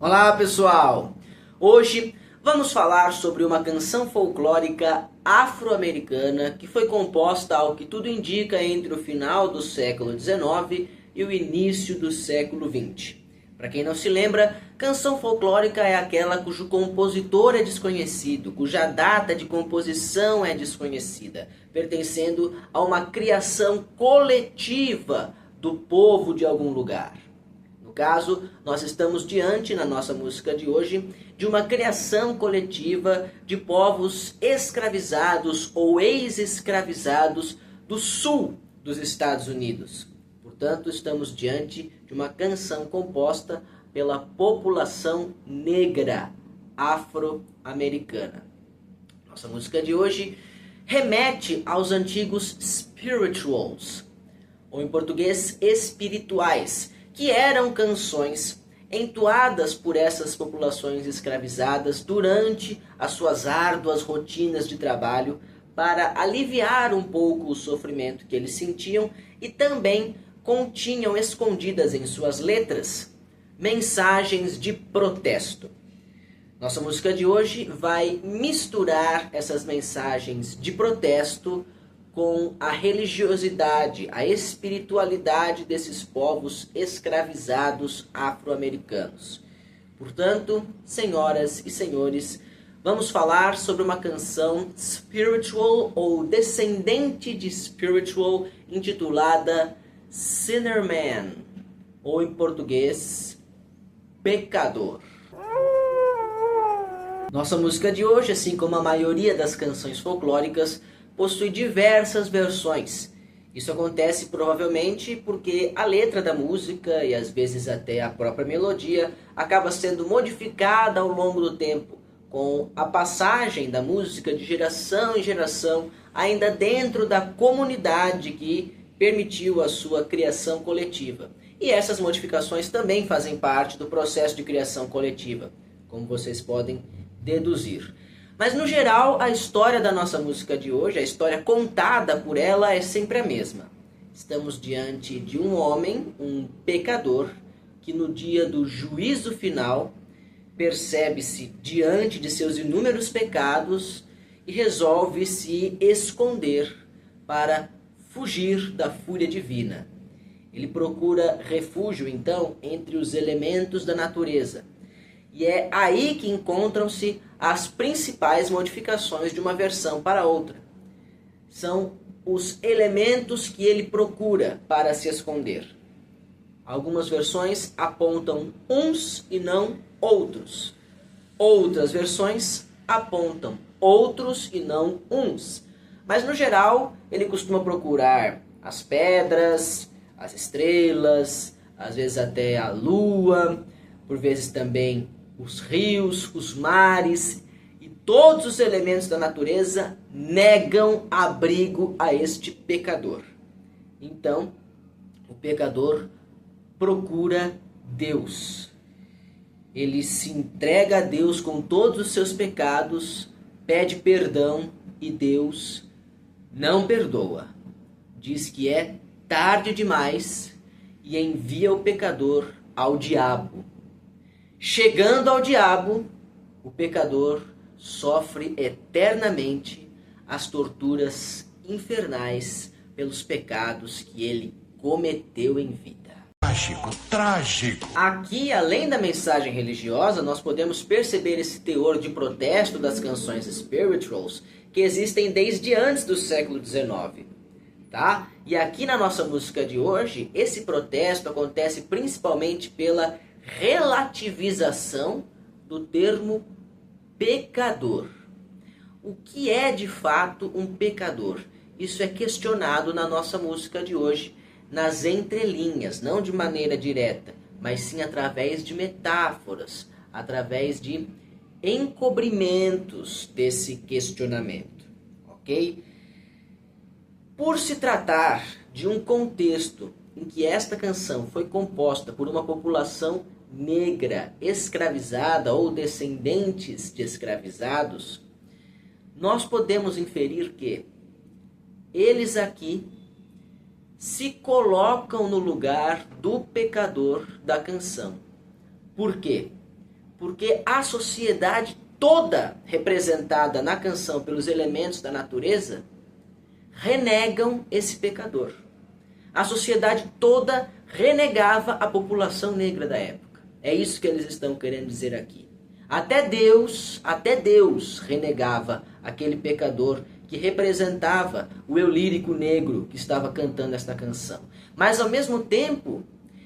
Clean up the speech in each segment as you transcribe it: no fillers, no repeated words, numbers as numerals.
Olá pessoal! Hoje vamos falar sobre uma canção folclórica afro-americana que foi composta, ao que tudo indica, entre o final do século XIX e o início do século XX. Para quem não se lembra, canção folclórica é aquela cujo compositor é desconhecido, cuja data de composição é desconhecida, pertencendo a uma criação coletiva do povo de algum lugar. No caso, nós estamos diante, na nossa música de hoje, de uma criação coletiva de povos escravizados ou ex-escravizados do sul dos Estados Unidos. Portanto, estamos diante de uma canção composta pela população negra afro-americana. Nossa música de hoje remete aos antigos spirituals, ou em português, espirituais, que eram canções entoadas por essas populações escravizadas durante as suas árduas rotinas de trabalho para aliviar um pouco o sofrimento que eles sentiam, e também continham escondidas em suas letras mensagens de protesto. Nossa música de hoje vai misturar essas mensagens de protesto com a religiosidade, a espiritualidade desses povos escravizados afro-americanos. Portanto, senhoras e senhores, vamos falar sobre uma canção spiritual ou descendente de spiritual, intitulada Sinner Man, ou em português, Pecador. Nossa música de hoje, assim como a maioria das canções folclóricas, possui diversas versões. Isso acontece provavelmente porque a letra da música, e às vezes até a própria melodia, acaba sendo modificada ao longo do tempo, com a passagem da música de geração em geração, ainda dentro da comunidade que permitiu a sua criação coletiva. E essas modificações também fazem parte do processo de criação coletiva, como vocês podem deduzir. Mas no geral, a história da nossa música de hoje, a história contada por ela, é sempre a mesma. Estamos diante de um homem, um pecador, que no dia do juízo final percebe-se diante de seus inúmeros pecados e resolve se esconder para fugir da fúria divina. Ele procura refúgio, então, entre os elementos da natureza. E é aí que encontram-se as principais modificações de uma versão para outra. São os elementos que ele procura para se esconder. Algumas versões apontam uns e não outros. Outras versões apontam outros e não uns. Mas no geral, ele costuma procurar as pedras, as estrelas, às vezes até a lua, por vezes também os rios, os mares, e todos os elementos da natureza negam abrigo a este pecador. Então, o pecador procura Deus. Ele se entrega a Deus com todos os seus pecados, pede perdão e Deus não perdoa. Diz que é tarde demais e envia o pecador ao diabo. Chegando ao diabo, o pecador sofre eternamente as torturas infernais pelos pecados que ele cometeu em vida. Trágico, trágico. Aqui, além da mensagem religiosa, nós podemos perceber esse teor de protesto das canções spirituals que existem desde antes do século XIX. Tá? E aqui na nossa música de hoje, esse protesto acontece principalmente pela relativização do termo pecador. O que é de fato um pecador? Isso é questionado na nossa música de hoje, nas entrelinhas, não de maneira direta, mas sim através de metáforas, através de encobrimentos desse questionamento, ok? Por se tratar de um contexto em que esta canção foi composta por uma população negra, escravizada ou descendentes de escravizados, nós podemos inferir que eles aqui se colocam no lugar do pecador da canção. Por quê? Porque a sociedade toda representada na canção pelos elementos da natureza renegam esse pecador. A sociedade toda renegava a população negra da época. É isso que eles estão querendo dizer aqui. Até Deus renegava aquele pecador que representava o eu lírico negro que estava cantando esta canção. Mas ao mesmo tempo,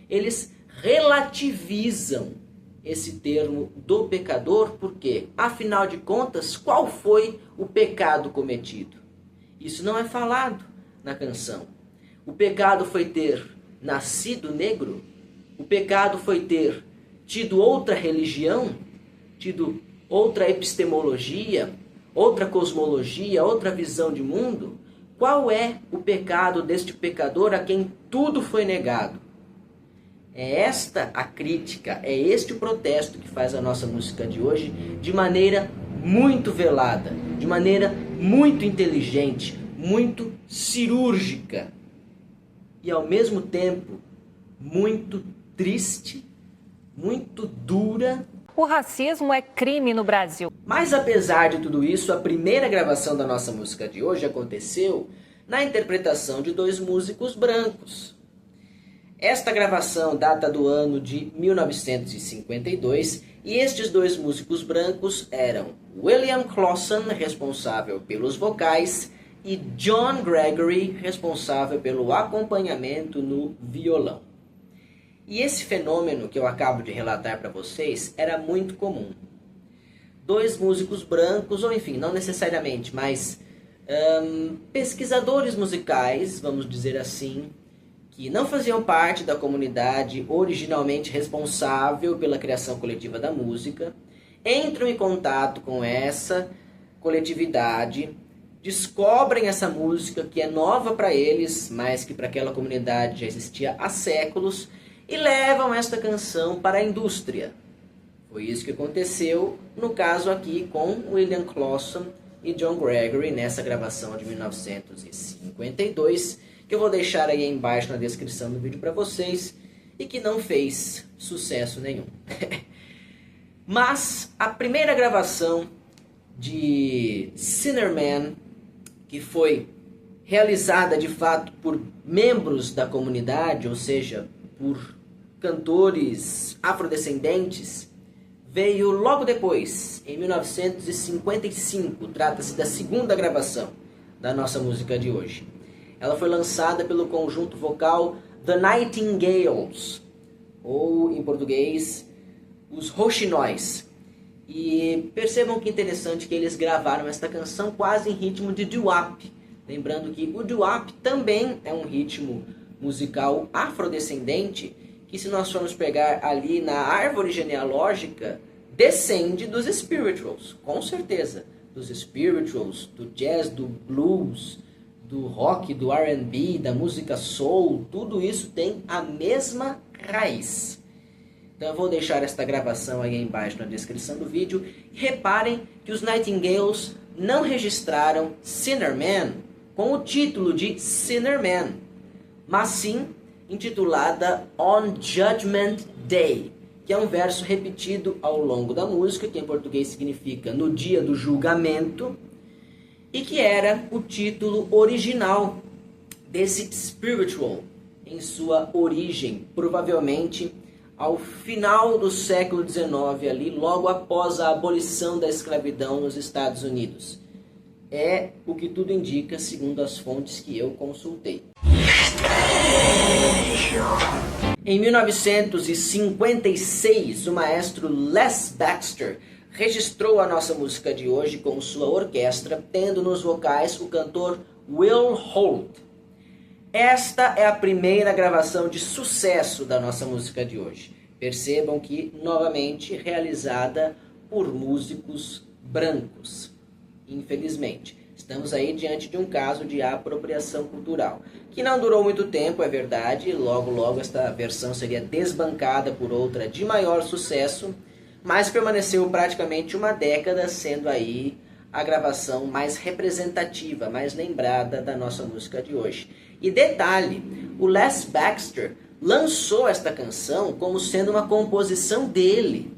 eles relativizam esse termo do pecador, porque, afinal de contas, qual foi o pecado cometido? Isso não é falado na canção. O pecado foi ter nascido negro? O pecado foi ter tido outra religião? Tido outra epistemologia? Outra cosmologia? Outra visão de mundo? Qual é o pecado deste pecador a quem tudo foi negado? É esta a crítica, é este o protesto que faz a nossa música de hoje de maneira muito velada, de maneira muito inteligente, muito cirúrgica e ao mesmo tempo muito triste, muito dura. O racismo é crime no Brasil. Mas apesar de tudo isso, a primeira gravação da nossa música de hoje aconteceu na interpretação de dois músicos brancos. Esta gravação data do ano de 1952 e estes dois músicos brancos eram William Clawson, responsável pelos vocais, e John Gregory, responsável pelo acompanhamento no violão. E esse fenômeno que eu acabo de relatar para vocês era muito comum. Dois músicos brancos, ou enfim, não necessariamente, mas pesquisadores musicais, vamos dizer assim, que não faziam parte da comunidade originalmente responsável pela criação coletiva da música, entram em contato com essa coletividade, descobrem essa música que é nova para eles, mas que para aquela comunidade já existia há séculos, e levam esta canção para a indústria. Foi isso que aconteceu no caso aqui com William Clawson e John Gregory nessa gravação de 1952, que eu vou deixar aí embaixo na descrição do vídeo para vocês, e que não fez sucesso nenhum. Mas a primeira gravação de Sinner Man, que foi realizada de fato por membros da comunidade, ou seja, por cantores afrodescendentes, veio logo depois, em 1955. Trata-se da segunda gravação da nossa música de hoje. Ela foi lançada pelo conjunto vocal The Nightingales, ou em português, os Rouxinóis. E percebam que interessante que eles gravaram esta canção quase em ritmo de doo-wop. Lembrando que o doo-wop também é um ritmo musical afrodescendente, que se nós formos pegar ali na árvore genealógica, descende dos spirituals, com certeza. Dos spirituals, do jazz, do blues, do rock, do R&B, da música soul, tudo isso tem a mesma raiz. Então eu vou deixar esta gravação aí embaixo na descrição do vídeo. E reparem que os Nightingales não registraram Sinner Man com o título de Sinner Man, mas sim intitulada On Judgment Day, que é um verso repetido ao longo da música, que em português significa no dia do julgamento, e que era o título original desse spiritual em sua origem, provavelmente ao final do século XIX, ali, logo após a abolição da escravidão nos Estados Unidos. É o que tudo indica, segundo as fontes que eu consultei. Em 1956, o maestro Les Baxter registrou a nossa música de hoje com sua orquestra, tendo nos vocais o cantor Will Holt. Esta é a primeira gravação de sucesso da nossa música de hoje. Percebam que, novamente, realizada por músicos brancos. Infelizmente, estamos aí diante de um caso de apropriação cultural, que não durou muito tempo, é verdade. Logo esta versão seria desbancada por outra de maior sucesso, mas permaneceu praticamente uma década sendo aí a gravação mais representativa, mais lembrada da nossa música de hoje. E detalhe, o Les Baxter lançou esta canção como sendo uma composição dele.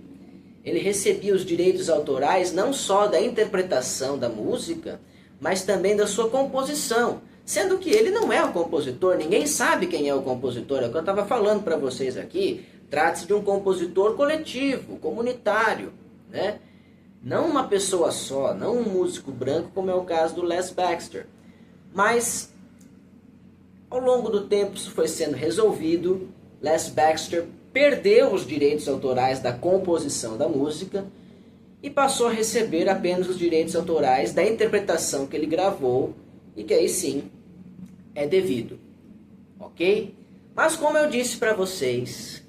ele recebia os direitos autorais não só da interpretação da música, mas também da sua composição, sendo que ele não é o compositor, ninguém sabe quem é o compositor. É o que eu estava falando para vocês aqui. Trata-se de um compositor coletivo, comunitário, né? Não uma pessoa só, não um músico branco, como é o caso do Les Baxter. Mas, ao longo do tempo, isso foi sendo resolvido. Les Baxter perdeu os direitos autorais da composição da música e passou a receber apenas os direitos autorais da interpretação que ele gravou e que aí sim é devido, ok? Mas como eu disse para vocês,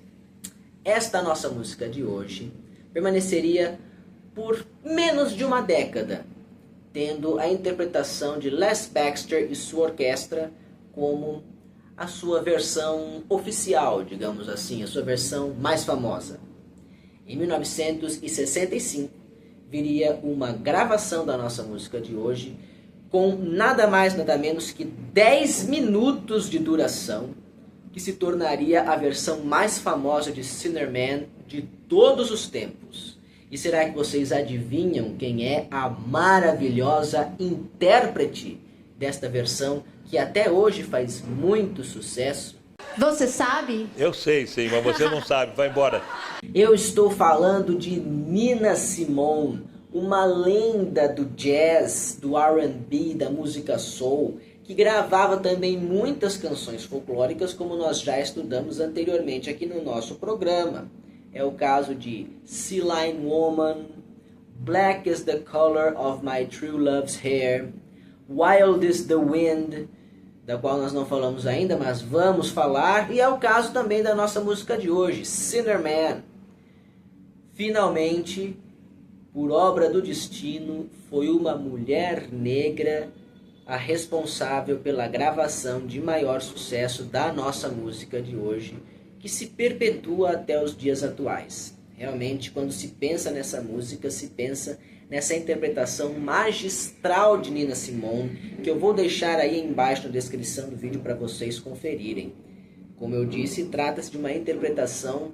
esta nossa música de hoje permaneceria por menos de uma década, tendo a interpretação de Les Baxter e sua orquestra como a sua versão oficial, digamos assim, a sua versão mais famosa. Em 1965, viria uma gravação da nossa música de hoje, com nada mais, nada menos que 10 minutos de duração, que se tornaria a versão mais famosa de Sinner Man de todos os tempos. E será que vocês adivinham quem é a maravilhosa intérprete desta versão, que até hoje faz muito sucesso? Você sabe? Eu sei, sim, mas você não sabe. Vai embora. Eu estou falando de Nina Simone, uma lenda do jazz, do R&B, da música soul, que gravava também muitas canções folclóricas, como nós já estudamos anteriormente aqui no nosso programa. É o caso de Sea Lion Woman, Black is the Color of My True Love's Hair, Wild is the Wind, da qual nós não falamos ainda, mas vamos falar, e é o caso também da nossa música de hoje, Sinner Man. Finalmente, por obra do destino, foi uma mulher negra a responsável pela gravação de maior sucesso da nossa música de hoje, que se perpetua até os dias atuais. Realmente, quando se pensa nessa música, se pensa nessa interpretação magistral de Nina Simone, que eu vou deixar aí embaixo na descrição do vídeo para vocês conferirem. Como eu disse, trata-se de uma interpretação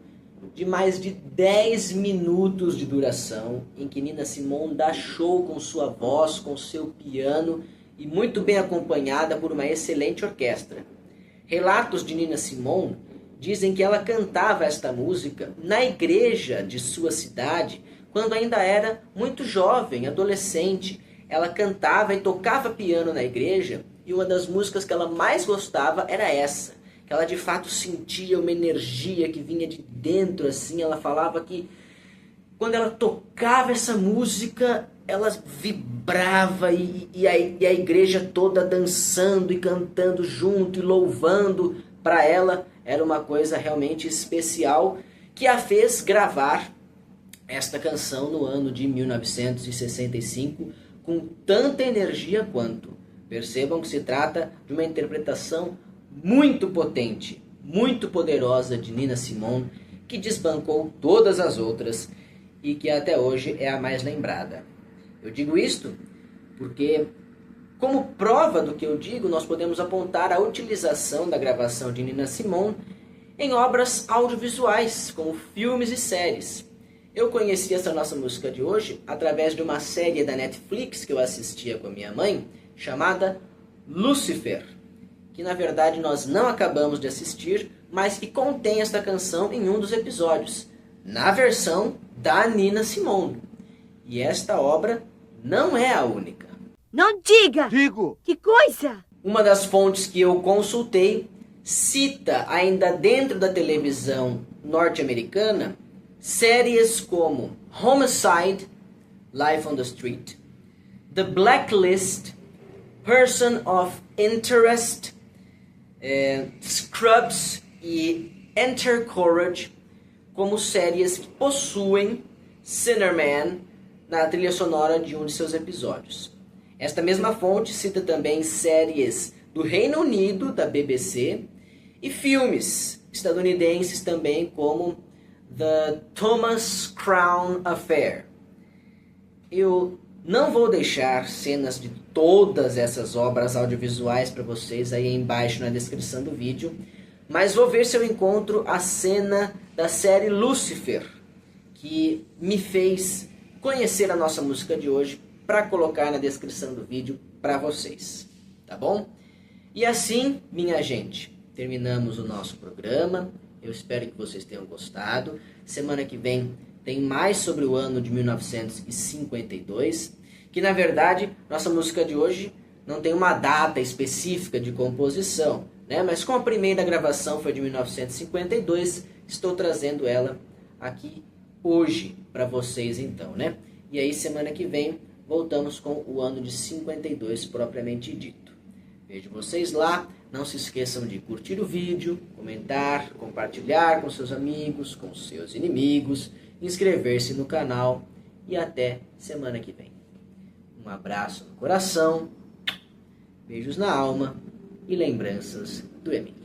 de mais de 10 minutos de duração, em que Nina Simone dá show com sua voz, com seu piano, e muito bem acompanhada por uma excelente orquestra. Relatos de Nina Simone dizem que ela cantava esta música na igreja de sua cidade, quando ainda era muito jovem, adolescente. Ela cantava e tocava piano na igreja, e uma das músicas que ela mais gostava era essa, que ela de fato sentia uma energia que vinha de dentro, assim. Ela falava que quando ela tocava essa música, ela vibrava e a igreja toda dançando e cantando junto e louvando. Para ela era uma coisa realmente especial, que a fez gravar esta canção no ano de 1965 com tanta energia quanto. Percebam que se trata de uma interpretação muito potente, muito poderosa de Nina Simone, que desbancou todas as outras e que até hoje é a mais lembrada. Eu digo isto porque, como prova do que eu digo, nós podemos apontar a utilização da gravação de Nina Simone em obras audiovisuais, como filmes e séries. Eu conheci essa nossa música de hoje através de uma série da Netflix que eu assistia com a minha mãe, chamada Lucifer, que na verdade nós não acabamos de assistir, mas que contém esta canção em um dos episódios, na versão da Nina Simone. E esta obra não é a única. Não diga! Digo! Que coisa! Uma das fontes que eu consultei cita, ainda dentro da televisão norte-americana, séries como Homicide, Life on the Street, The Blacklist, Person of Interest, Scrubs e Enter Courage, como séries que possuem Sinner Man na trilha sonora de um de seus episódios. Esta mesma fonte cita também séries do Reino Unido, da BBC, e filmes estadunidenses também, como The Thomas Crown Affair. Eu não vou deixar cenas de todas essas obras audiovisuais para vocês aí embaixo na descrição do vídeo, mas vou ver se eu encontro a cena da série Lucifer, que me fez conhecer a nossa música de hoje para colocar na descrição do vídeo para vocês, tá bom? E assim, minha gente, terminamos o nosso programa. Eu espero que vocês tenham gostado. Semana que vem tem mais sobre o ano de 1952, que na verdade, nossa música de hoje não tem uma data específica de composição, né? Mas como a primeira gravação foi de 1952, estou trazendo ela aqui hoje para vocês então, né? E aí semana que vem voltamos com o ano de 52 propriamente dito. Vejo vocês lá, não se esqueçam de curtir o vídeo, comentar, compartilhar com seus amigos, com seus inimigos, inscrever-se no canal e até semana que vem. Um abraço no coração, beijos na alma e lembranças do Emílio.